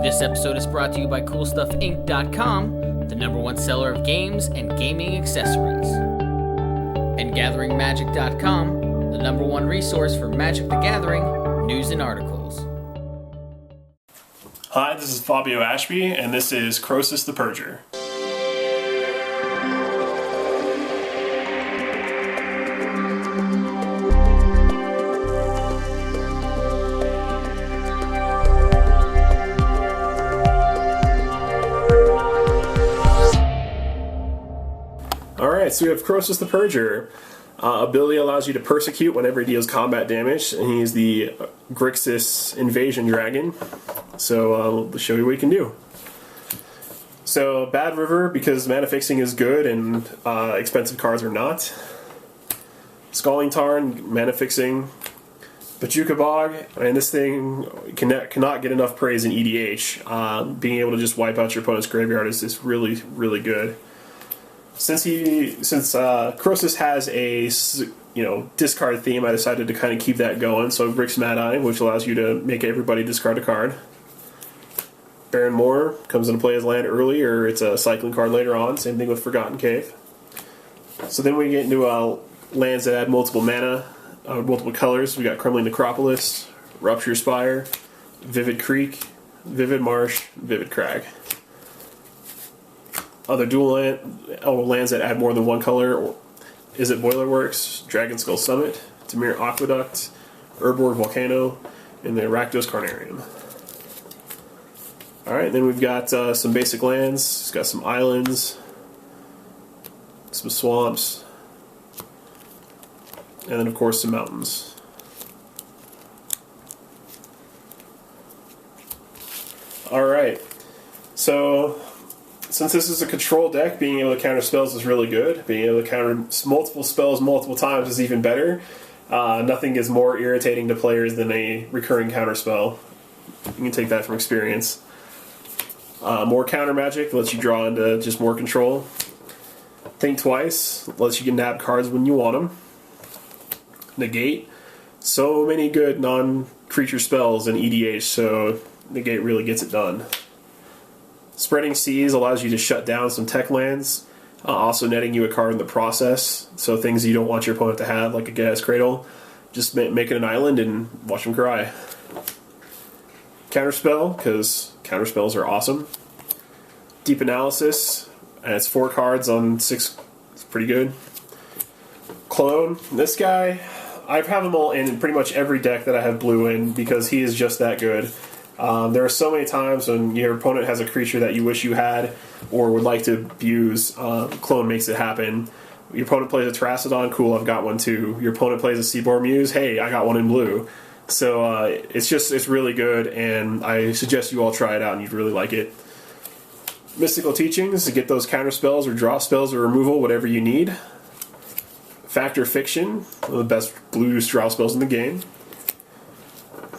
This episode is brought to you by CoolStuffInc.com, the #1 seller of games and gaming accessories. And GatheringMagic.com, the #1 resource for Magic the Gathering news and articles. Hi, this is Fabio Ashby, and this is Crosis the Purger. Alright, so we have Crosis the Purger. Ability allows you to persecute whenever he deals combat damage, and he's the Grixis invasion dragon. So let's show you what he can do. So bad river because mana fixing is good and expensive cards are not. Scalding Tarn, mana fixing. Bojuka Bog, and this thing cannot get enough praise in EDH. Being able to just wipe out your opponent's graveyard is just really, really good. Since Crosis has a discard theme, I decided to kind of keep that going. So Grix Maadi, which allows you to make everybody discard a card. Barren Moor comes into play as land early, or it's a cycling card later on. Same thing with Forgotten Cave. So then we get into lands that add multiple mana, multiple colors. We got Crumbling Necropolis, Rupture Spire, Vivid Creek, Vivid Marsh, Vivid Crag. Other dual lands that add more than one color: Izzet Boilerworks, Dragonskull Summit, Dimir Aqueduct, Urborg Volcano, and the Rakdos Carnarium. Alright, then we've got some basic lands. It's got some islands, some swamps, and then of course some mountains. Alright, so since this is a control deck, being able to counter spells is really good. Being able to counter multiple spells multiple times is even better. Nothing is more irritating to players than a recurring counter spell. You can take that from experience. More counter magic lets you draw into just more control. Think twice lets you nab cards when you want them. Negate. So many good non-creature spells in EDH, so Negate really gets it done. Spreading Seas allows you to shut down some tech lands, also netting you a card in the process. So things you don't want your opponent to have, like a Gas Cradle, just make it an island and watch them cry. Counterspell, because counterspells are awesome. Deep Analysis, and it's 4 cards on 6. It's pretty good. Clone, this guy, I've had him all in pretty much every deck that I have blue in because he is just that good. There are so many times when your opponent has a creature that you wish you had or would like to abuse. Clone makes it happen. Your opponent plays a Terracodon, cool, I've got one too. Your opponent plays a Seaboard Muse, hey, I got one in blue. So it's really good, and I suggest you all try it out and you'd really like it. Mystical Teachings, to get those counter spells or draw spells or removal, whatever you need. Factor Fiction, one of the best blue draw spells in the game.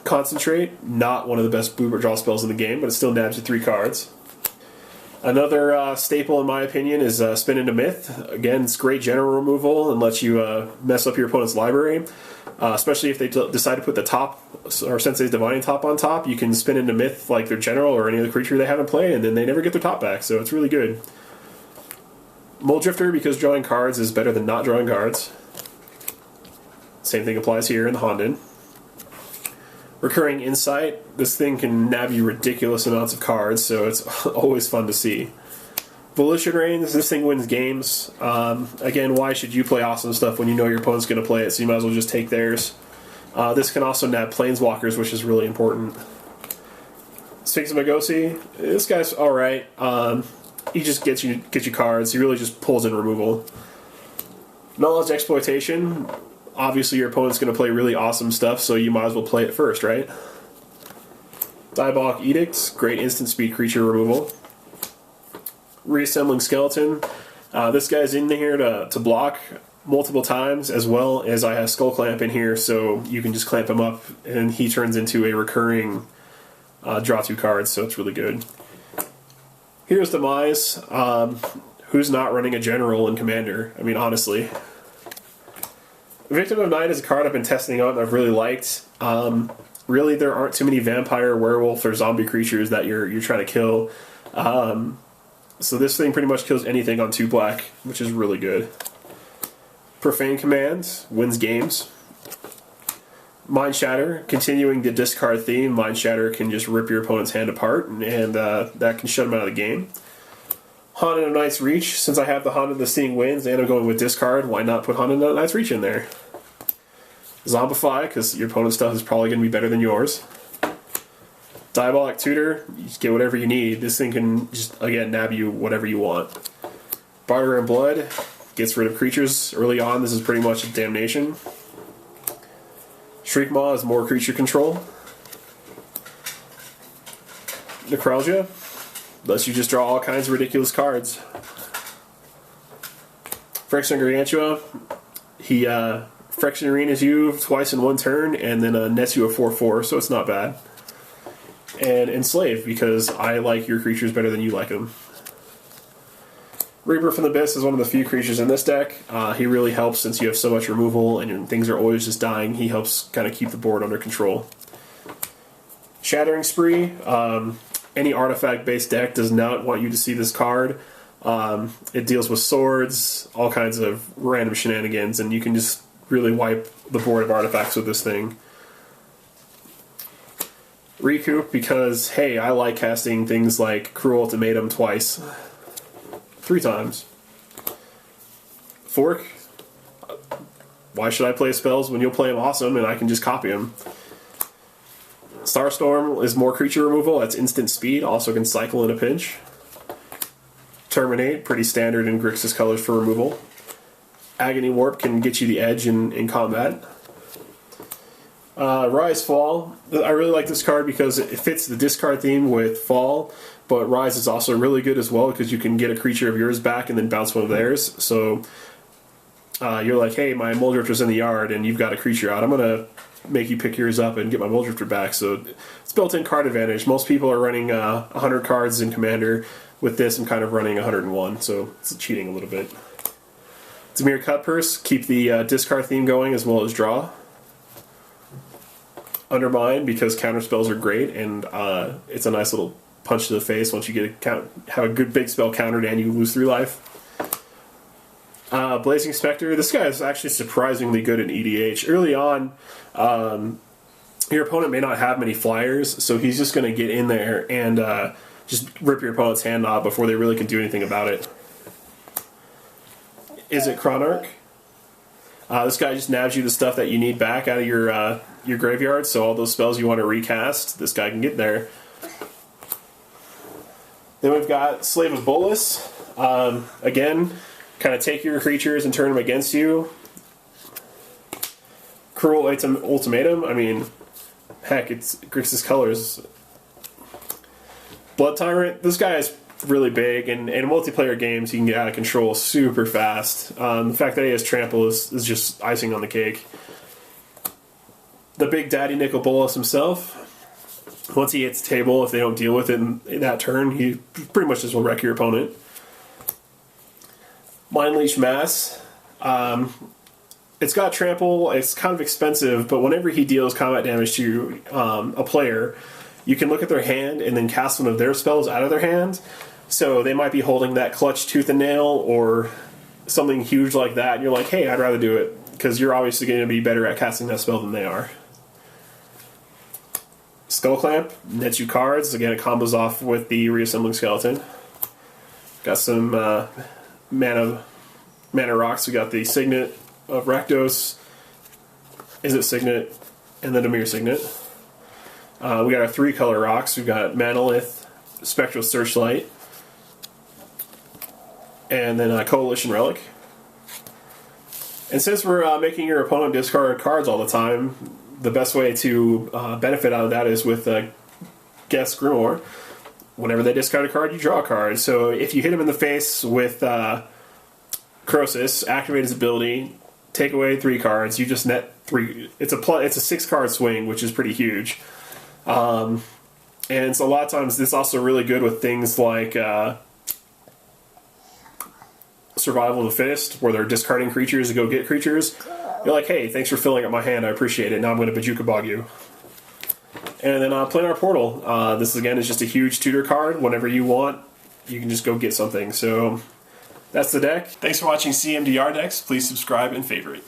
Concentrate, not one of the best blue draw spells in the game, but it still nabs you 3 cards. Another staple, in my opinion, is Spin into Myth. Again, it's great general removal and lets you mess up your opponent's library. Especially if they decide to put the top, or Sensei's Divining Top on top, you can spin into Myth like their general or any other creature they haven't played, and then they never get their top back, so it's really good. Mulldrifter, because drawing cards is better than not drawing cards. Same thing applies here in the Honden. Recurring Insight, this thing can nab you ridiculous amounts of cards, so it's always fun to see. Volition Reins, this thing wins games. Again, why should you play awesome stuff when you know your opponent's going to play it, so you might as well just take theirs. This can also nab Planeswalkers, which is really important. Sphinx of Magosi, this guy's alright. He just gets you cards, he really just pulls in removal. Knowledge Exploitation, obviously your opponent's going to play really awesome stuff, so you might as well play it first, right? Diabolic Edict, great instant speed creature removal. Reassembling Skeleton, this guy's in here to block multiple times, as well as I have Skull Clamp in here, so you can just clamp him up and he turns into a recurring draw 2 cards, so it's really good. Here's Demise. Who's not running a general in Commander? I mean, honestly. Victim of Night is a card I've been testing out and I've really liked. really there aren't too many vampire, werewolf, or zombie creatures that you're trying to kill. So this thing pretty much kills anything on 2 black, which is really good. Profane Command wins games. Mind Shatter, continuing the discard theme, Mind Shatter can just rip your opponent's hand apart, and that can shut them out of the game. Haunted of Night's Reach, since I have the Haunted of the Seeing Winds and I'm going with discard, why not put Haunted of Night's Reach in there? Zombify, because your opponent's stuff is probably going to be better than yours. Diabolic Tutor, you just get whatever you need. This thing can just, again, nab you whatever you want. Barter and Blood gets rid of creatures early on. This is pretty much a damnation. Shriekmaw is more creature control. Necralgia lets you just draw all kinds of ridiculous cards. Phyrexian Gargantua, he Phyrexian arenas you twice in 1 turn and then nets you a 4/4, so it's not bad. And Enslave, because I like your creatures better than you like them. Reaper from the Abyss is one of the few creatures in this deck. He really helps since you have so much removal and things are always just dying. He helps kind of keep the board under control. Shattering Spree. Any artifact-based deck does not want you to see this card. It deals with swords, all kinds of random shenanigans, and you can just really wipe the board of artifacts with this thing. Recoup, because, hey, I like casting things like Cruel Ultimatum twice. 3 times. Fork. Why should I play spells when you'll play them awesome and I can just copy them? Starstorm is more creature removal. That's instant speed. Also can cycle in a pinch. Terminate, pretty standard in Grixis colors for removal. Agony Warp can get you the edge in combat. Rise Fall. I really like this card because it fits the discard theme with Fall, but Rise is also really good as well because you can get a creature of yours back and then bounce one of theirs. So you're like, hey, my Mulldrifter's in the yard and you've got a creature out. I'm going to make you pick yours up and get my Mulldrifter back. So it's built-in card advantage. Most people are running 100 cards in Commander. With this, I'm kind of running 101, so it's cheating a little bit. Dimir Cutpurse, keep the discard theme going as well as draw. Undermine, because counterspells are great, and it's a nice little punch to the face once you get have a good big spell countered and you lose 3 life. Blazing Spectre, this guy is actually surprisingly good in EDH. Early on, your opponent may not have many flyers, so he's just going to get in there and just rip your opponent's hand off before they really can do anything about it. Izzet Boilerworks. This guy just nabs you the stuff that you need back out of your graveyard, so all those spells you want to recast, this guy can get there. Then we've got Slave of Bolas. Again, kind of take your creatures and turn them against you. Cruel Ultimatum, I mean, heck, it's Grixis colors. Blood Tyrant, this guy is really big, and in multiplayer games he can get out of control super fast. The fact that he has Trample is just icing on the cake. The Big Daddy Nicol Bolas himself, once he hits the table, if they don't deal with it in that turn, he pretty much just will wreck your opponent. Mind Leash Mass. It's got Trample, it's kind of expensive, but whenever he deals combat damage to a player, you can look at their hand and then cast one of their spells out of their hand. So they might be holding that Clutch Tooth and Nail or something huge like that, and you're like, hey, I'd rather do it, because you're obviously going to be better at casting that spell than they are. Skull Clamp nets you cards. Again, it combos off with the Reassembling Skeleton. Got some mana rocks. We got the Signet of Rakdos, Izzet Signet, and the Dimir Signet. We got our 3-color rocks. We've got Manolith, Spectral Searchlight, and then a Coalition Relic. And since we're making your opponent discard cards all the time, the best way to benefit out of that is with Guess Grimoire. Whenever they discard a card, you draw a card. So if you hit him in the face with Crosis, activate his ability, take away 3 cards, you just net 3. It's a 6-card swing, which is pretty huge. And so a lot of times this is also really good with things like Survival of the Fittest, where they're discarding creatures to go get creatures. You're like, hey, thanks for filling up my hand, I appreciate it, now I'm going to Bojuka Bog you. And then Planar Portal. This again is just a huge tutor card. Whenever you want, you can just go get something. So that's the deck. Thanks for watching CMDR Decks. Please subscribe and favorite.